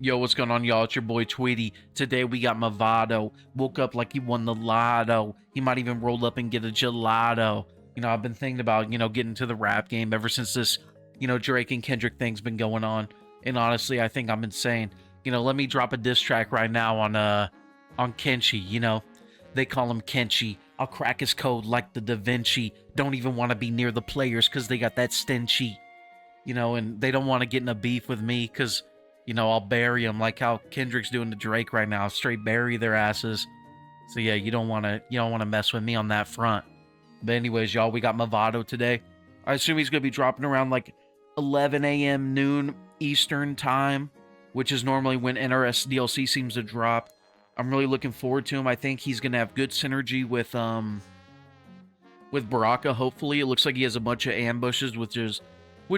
Yo, what's going on, y'all? It's your boy Tweedy. Today we got Movado. Woke up like he won the lotto. He might even roll up and get a gelato. I've been thinking about, getting to the rap game ever since this, Drake and Kendrick thing's been going on. And honestly, I think I'm insane. Let me drop a diss track right now on Kenshi. They call him Kenshi. I'll crack his code like the Da Vinci. Don't even want to be near the players because they got that stenchy. And they don't want to get in a beef with me because I'll bury them like how Kendrick's doing to Drake right now. Straight bury their asses. So yeah, you don't want to mess with me on that front. But anyways, y'all, we got Movado today. I assume he's gonna be dropping around like 11 a.m. noon Eastern time, which is normally when NRS DLC seems to drop. I'm really looking forward to him. I think he's gonna have good synergy with Baraka. Hopefully, it looks like he has a bunch of ambushes, which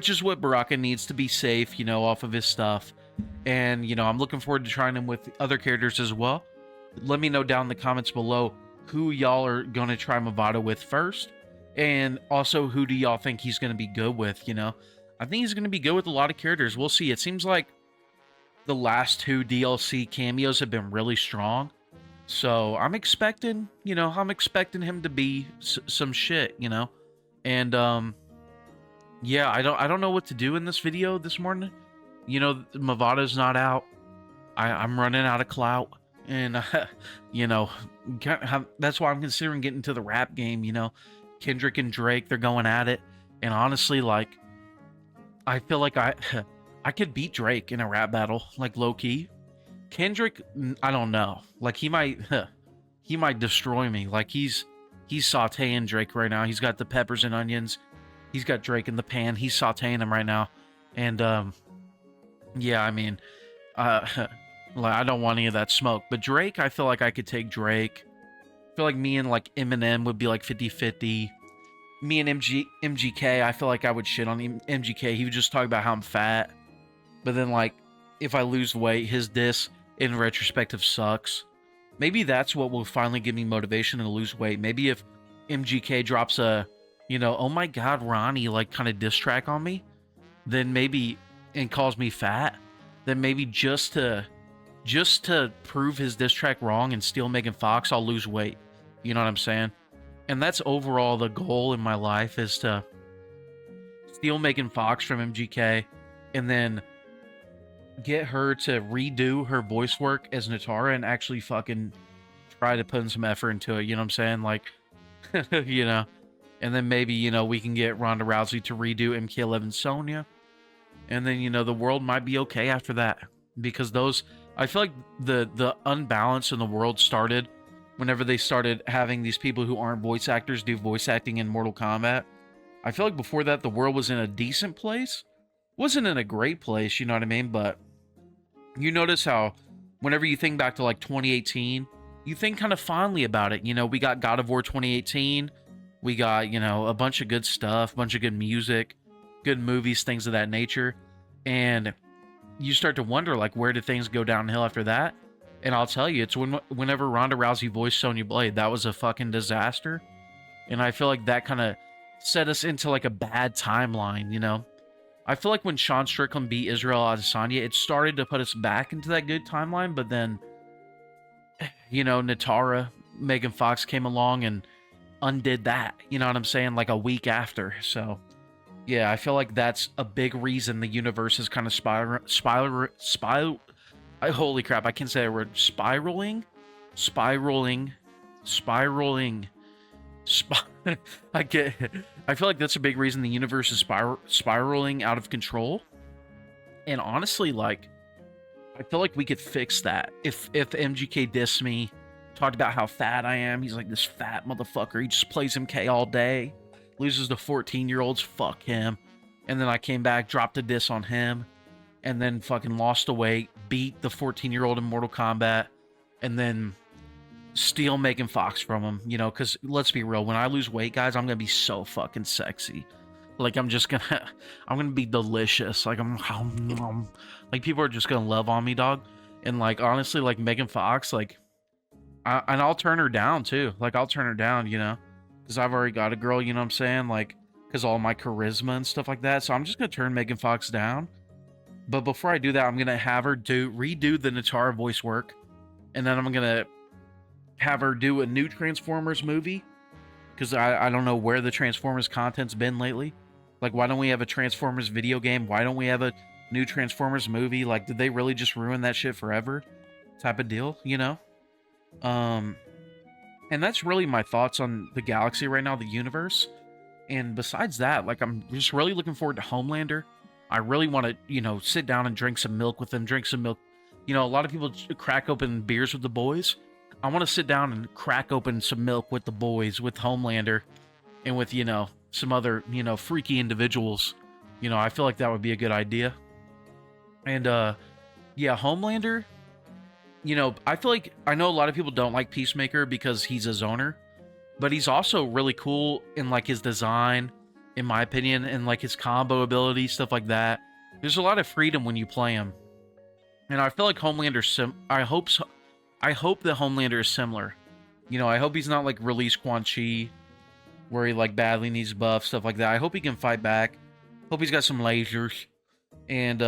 is what Baraka needs to be safe, off of his stuff. And, I'm looking forward to trying him with other characters as well. Let me know down in the comments below who y'all are going to try Movado with first. And also, who do y'all think he's going to be good with, I think he's going to be good with a lot of characters. We'll see. It seems like the last two DLC cameos have been really strong. So, I'm expecting him to be some shit, And, yeah, I don't know what to do in this video this morning. Movado's not out. I'm running out of clout. And, that's why I'm considering getting to the rap game, Kendrick and Drake, they're going at it. And honestly, like, I feel like I could beat Drake in a rap battle, like, low-key. Kendrick, I don't know. Like, he might destroy me. Like, he's sauteing Drake right now. He's got the peppers and onions. He's got Drake in the pan. He's sauteing him right now. And, yeah, I mean, like, I don't want any of that smoke. But Drake, I feel like I could take Drake. I feel like me and, like, Eminem would be, like, 50-50. Me and MGK, I feel like I would shit on MGK. He would just talk about how I'm fat. But then, like, if I lose weight, his diss, in retrospective, sucks. Maybe that's what will finally give me motivation to lose weight. Maybe if MGK drops a, oh my god, Ronnie, like, kind of diss track on me, then maybe... and calls me fat, then maybe just to prove his diss track wrong and steal Megan Fox, I'll lose weight. You know what I'm saying? And that's overall the goal in my life, is to steal Megan Fox from MGK and then get her to redo her voice work as Natara and actually fucking try to put in some effort into it. You know what I'm saying? Like, and then maybe, we can get Ronda Rousey to redo MK11 Sonya. And then, the world might be okay after that. Because I feel like the unbalance in the world started whenever they started having these people who aren't voice actors do voice acting in Mortal Kombat. I feel like before that, the world was in a decent place. Wasn't in a great place, you know what I mean? But you notice how whenever you think back to, like, 2018, you think kind of fondly about it. We got God of War 2018. We got, a bunch of good stuff, a bunch of good music, good movies, things of that nature. And you start to wonder, like, where did things go downhill after that? And I'll tell you, it's whenever Ronda Rousey voiced Sonya Blade, that was a fucking disaster. And I feel like that kind of set us into, like, a bad timeline, I feel like when Sean Strickland beat Israel Adesanya, it started to put us back into that good timeline. But then, Natara, Megan Fox came along and undid that. You know what I'm saying? Like, a week after. So... yeah, I feel like that's a big reason the universe is kind of holy crap, I can't say that word. Spiraling. I feel like that's a big reason the universe is spiraling out of control. And honestly, like, I feel like we could fix that. If MGK dissed me, talked about how fat I am, he's like, this fat motherfucker, he just plays MK all day. Loses to 14-year-olds, fuck him. And then I came back, dropped a diss on him, and then fucking lost the weight, beat the 14-year-old in Mortal Kombat, and then steal Megan Fox from him, because let's be real, when I lose weight, guys, I'm gonna be so fucking sexy. Like, I'm gonna be delicious. Like, like, people are just gonna love on me, dog. And, like, honestly, like, Megan Fox, like, and I'll turn her down, too. Like, I'll turn her down, because I've already got a girl, you know what I'm saying? Like, because all my charisma and stuff like that. So I'm just going to turn Megan Fox down. But before I do that, I'm gonna have her redo the Natara voice work, and then I'm gonna have her do a new Transformers movie, because I don't know where the Transformers content's been lately. Like, why don't we have a Transformers video game? Why don't we have a new Transformers movie? Like, did they really just ruin that shit forever? Type of deal, you know? And that's really my thoughts on the galaxy right now, the universe. And besides that, like, I'm just really looking forward to Homelander. I really want to, sit down and drink some milk with him, drink some milk. A lot of people crack open beers with the boys. I want to sit down and crack open some milk with the boys, with Homelander, and with, some other, freaky individuals. I feel like that would be a good idea. And, yeah, Homelander, I feel like, I know a lot of people don't like Peacemaker because he's a zoner, but he's also really cool in, like, his design, in my opinion, and, like, his combo ability, stuff like that. There's a lot of freedom when you play him. And I feel like Homelander, I hope that Homelander is similar. I hope he's not like Release Quan Chi, where he like badly needs buff, stuff like that. I hope he can fight back. Hope he's got some lasers. And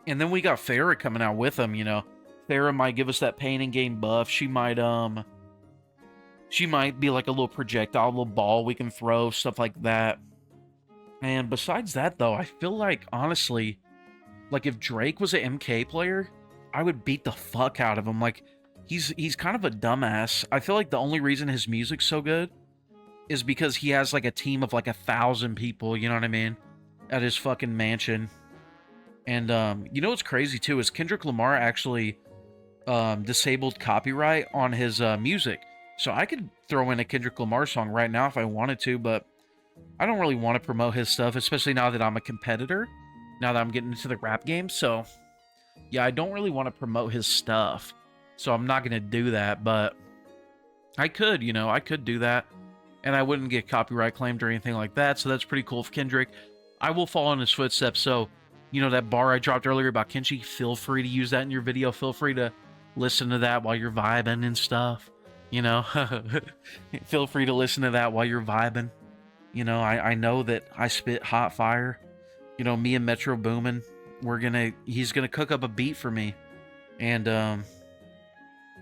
then we got Farrah coming out with him, Farrah might give us that pain and gain buff. She might be like a little projectile, a little ball we can throw, stuff like that. And besides that though, I feel like honestly, like if Drake was an MK player, I would beat the fuck out of him. Like, he's kind of a dumbass. I feel like the only reason his music's so good is because he has like a team of like 1,000 people, you know what I mean? At his fucking mansion. And what's crazy too is Kendrick Lamar actually disabled copyright on his music. So I could throw in a Kendrick Lamar song right now if I wanted to, but I don't really want to promote his stuff, especially now that I'm a competitor, now that I'm getting into the rap game. So yeah, I don't really want to promote his stuff, so I'm not going to do that, but I could, I could do that, and I wouldn't get copyright claimed or anything like that, so that's pretty cool for Kendrick. I will follow in his footsteps, so, that bar I dropped earlier about Kenshi, feel free to use that in your video, feel free to listen to that while you're vibing and stuff, feel free to listen to that while you're vibing. I know that I spit hot fire, me and Metro Boomin, he's gonna cook up a beat for me, and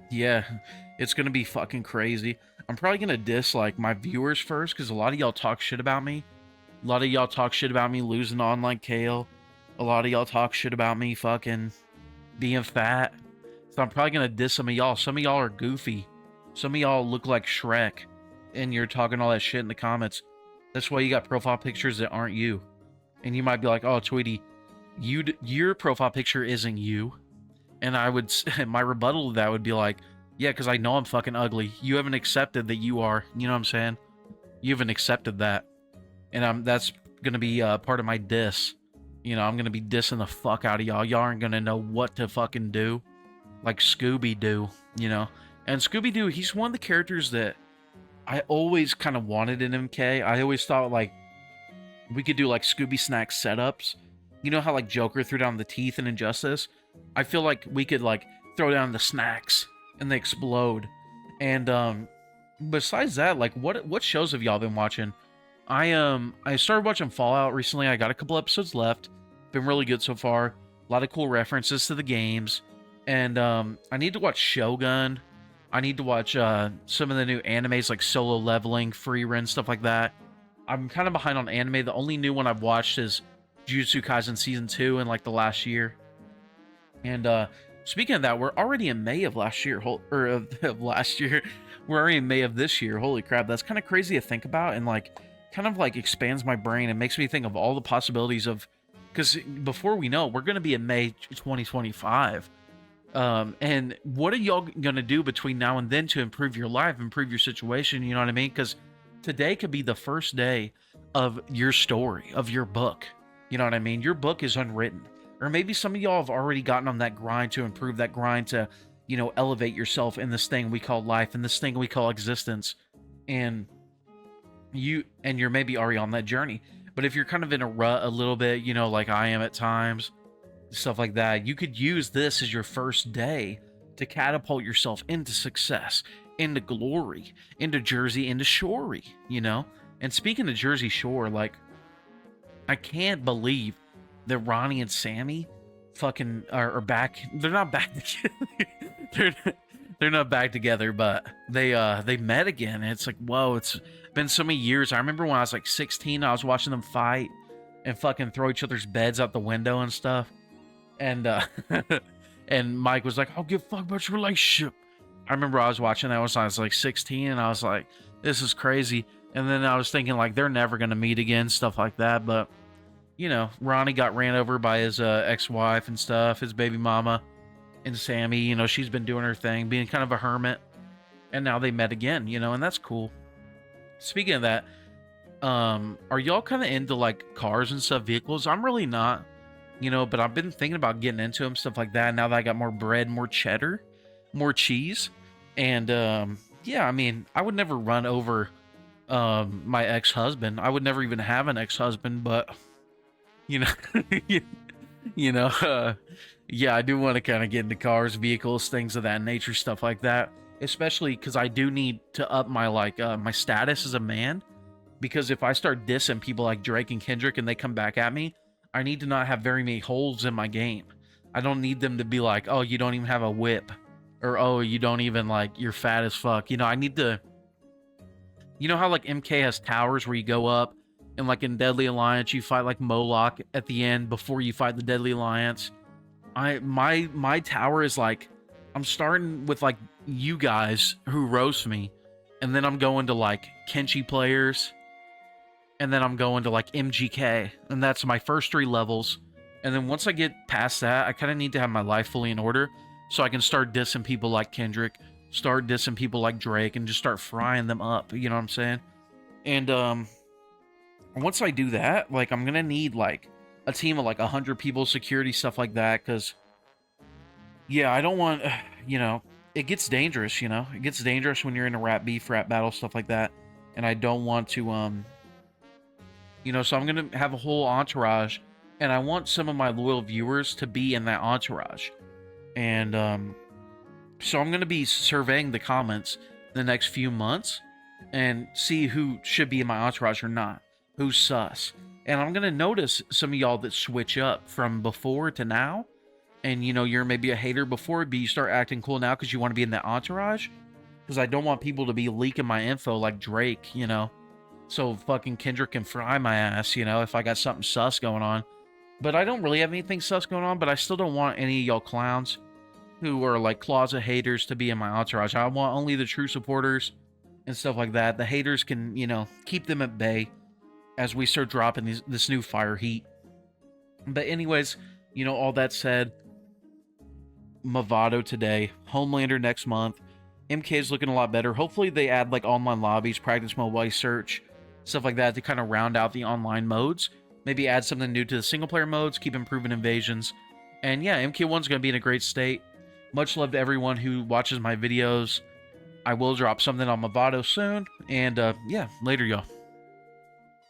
yeah, it's gonna be fucking crazy. I'm probably gonna diss like my viewers first, because a lot of y'all talk shit about me. A lot of y'all talk shit about me losing online Kale. A lot of y'all talk shit about me fucking being fat. So I'm probably gonna diss some of y'all. Some of y'all are goofy. Some of y'all look like Shrek, and you're talking all that shit in the comments. That's why you got profile pictures that aren't you. And you might be like, oh, Tweedy, your profile picture isn't you. And my rebuttal to that would be like, yeah, because I know I'm fucking ugly. You haven't accepted that you are. You know what I'm saying? You haven't accepted that. And that's going to be part of my diss. I'm going to be dissing the fuck out of y'all. Y'all aren't going to know what to fucking do. Like Scooby-Doo, And Scooby-Doo, he's one of the characters that I always kind of wanted in MK. I always thought, like, we could do, like, Scooby Snack setups. You know how, like, Joker threw down the teeth in Injustice? I feel like we could, like, throw down the snacks and they explode. And, besides that, like, what shows have y'all been watching? I started watching Fallout recently. I got a couple episodes left. Been really good so far. A lot of cool references to the games. And, I need to watch Shogun. I need to watch, some of the new animes, like Solo Leveling, Free Run, stuff like that. I'm kind of behind on anime. The only new one I've watched is Jujutsu Kaisen Season 2 in, like, the last year. And, speaking of that, we're already in May of last year, of last year. We're already in May of this year. Holy crap, that's kind of crazy to think about, and, like, kind of, like, expands my brain and makes me think of all the possibilities of... Because before we know it, we're going to be in May 2025. And what are y'all gonna do between now and then to improve your life, improve your situation, you know what I mean? Because today could be the first day of your story, of your book, you know what I mean? Your book is unwritten. Or maybe some of y'all have already gotten on that grind to improve that grind to, elevate yourself in this thing we call life, in this thing we call existence. And you're maybe already on that journey. But if you're kind of in a rut a little bit, like I am at times, stuff like that, you could use this as your first day to catapult yourself into success, into glory, into Jersey, into Shorey, And speaking of Jersey Shore, like, I can't believe that Ronnie and Sammy fucking are back. They're not back together. they're they're not back together, but they met again. And it's like, whoa, it's been so many years. I remember when I was like 16, I was watching them fight and fucking throw each other's beds out the window and stuff. And and Mike was like, "I'll give a fuck about your relationship." I remember I was watching that when I was like 16, and I was like, "This is crazy." And then I was thinking like they're never gonna meet again, stuff like that. But you know, Ronnie got ran over by his ex-wife and stuff, his baby mama, and Sammy. You know, she's been doing her thing, being kind of a hermit, and now they met again. You know, and that's cool. Speaking of that, are y'all kind of into like cars and stuff, vehicles? I'm really not. You know, but I've been thinking about getting into them, stuff like that. Now that I got more bread, more cheddar, more cheese. And yeah, I mean, I would never run over my ex-husband. I would never even have an ex-husband, but you know, you know, yeah, I do want to kind of get into cars, vehicles, things of that nature, stuff like that. Especially because I do need to up my like my status as a man. Because if I start dissing people like Drake and Kendrick and they come back at me, I need to not have very many holes in my game. I don't need them to be like, "Oh, you don't even have a whip," or "Oh, you don't even like, you're fat as fuck." You know, I need to. You know how like MK has towers where you go up, and like in Deadly Alliance you fight like Moloch at the end before you fight the Deadly Alliance. My tower is like, I'm starting with like you guys who roast me, and then I'm going to like Kenshi players. And then I'm going to like MGK, and that's my first 3 levels. And then once I get past that, I kind of need to have my life fully in order so I can start dissing people like Kendrick, start dissing people like Drake, and just start frying them up. You know what I'm saying? And once I do that, like I'm gonna need like a team of like 100 people, security, stuff like that. Because yeah, I don't want, you know, it gets dangerous. You know, it gets dangerous when you're in a rap beef, rap battle, stuff like that. And I don't want to you know, so I'm going to have a whole entourage, and I want some of my loyal viewers to be in that entourage. And so I'm going to be surveying the comments the next few months and see who should be in my entourage or not, who's sus. And I'm going to notice some of y'all that switch up from before to now. And, you know, you're maybe a hater before, but you start acting cool now because you want to be in that entourage. Because I don't want people to be leaking my info like Drake, you know. So fucking Kendrick can fry my ass, you know, if I got something sus going on. But I don't really have anything sus going on, but I still don't want any of y'all clowns who are like closet haters to be in my entourage. I want only the true supporters and stuff like that. The haters can, you know, keep them at bay as we start dropping this new fire heat. But anyways, you know, all that said, Movado today, Homelander next month. MK is looking a lot better. Hopefully they add like online lobbies, practice mobile search, stuff like that to kind of round out the online modes. Maybe add something new to the single player modes, keep improving invasions. And yeah, MK1's going to be in a great state. Much love to everyone who watches my videos. I will drop something on Movado soon. And yeah, later y'all.